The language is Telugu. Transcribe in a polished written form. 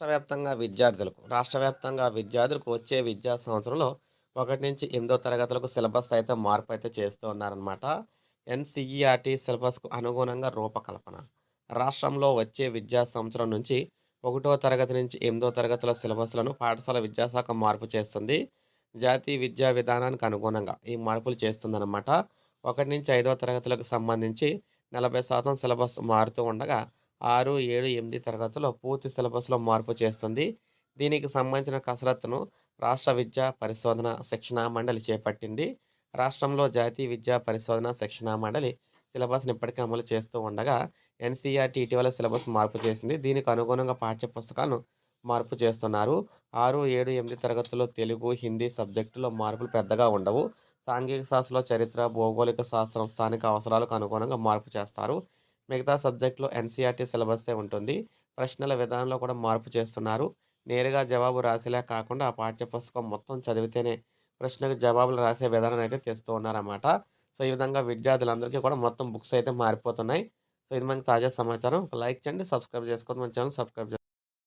రాష్ట్ర వ్యాప్తంగా విద్యార్థులకు వచ్చే విద్యా సంవత్సరంలో 1-8 తరగతులకు సిలబస్ అయితే మార్పు అయితే చేస్తూ ఉన్నారనమాట. ఎన్‌సీఈఆర్‌టీ సిలబస్‌కు అనుగుణంగా రూపకల్పన. రాష్ట్రంలో వచ్చే విద్యా సంవత్సరం నుంచి 1 తరగతి నుంచి 8 తరగతుల సిలబస్‌లను పాఠశాల విద్యాశాఖ మార్పు చేస్తుంది. జాతీయ విద్యా విధానానికి అనుగుణంగా ఈ మార్పులు చేస్తుందనమాట. 1-5 తరగతులకు సంబంధించి 40% సిలబస్ మారుతూ ఉండగా 6, 7, 8 తరగతుల్లో పూర్తి సిలబస్‌లో మార్పు చేస్తుంది. దీనికి సంబంధించిన కసరత్తును రాష్ట్ర విద్యా పరిశోధన శిక్షణా మండలి చేపట్టింది. రాష్ట్రంలో జాతీయ విద్యా పరిశోధన శిక్షణా మండలి సిలబస్‌ని ఇప్పటికే అమలు చేస్తూ ఉండగా, ఎన్‌సీఈఆర్‌టీ ఇటీవల సిలబస్ మార్పు చేసింది. దీనికి అనుగుణంగా పాఠ్య పుస్తకాలను మార్పు చేస్తున్నారు. 6, 7, 8 తరగతుల్లో తెలుగు, హిందీ సబ్జెక్టులో మార్పులు పెద్దగా ఉండవు. సాంఘిక శాస్త్రంలో చరిత్ర, భౌగోళిక శాస్త్రం స్థానిక అవసరాలకు అనుగుణంగా మార్పు చేస్తారు. మిగతా సబ్జెక్టులో ఎన్‌సీఈఆర్‌టీ సిలబస్సే ఉంటుంది. ప్రశ్నల విధానంలో కూడా మార్పు చేస్తున్నారు. నేరుగా జవాబు రాసేలా కాకుండా ఆ పాఠ్యపుస్తకం మొత్తం చదివితేనే ప్రశ్నకు జవాబులు రాసే విధానాన్ని అయితే తెస్తూ ఉన్నారన్నమాట. సో, ఈ విధంగా విద్యార్థులందరికీ కూడా మొత్తం బుక్స్ అయితే మారిపోతున్నాయి. సో, ఇది మనకి తాజా సమాచారం. ఒక లైక్ చేయండి, సబ్స్క్రైబ్ చేసుకోవద్దు. మన ఛానెల్ సబ్స్క్రైబ్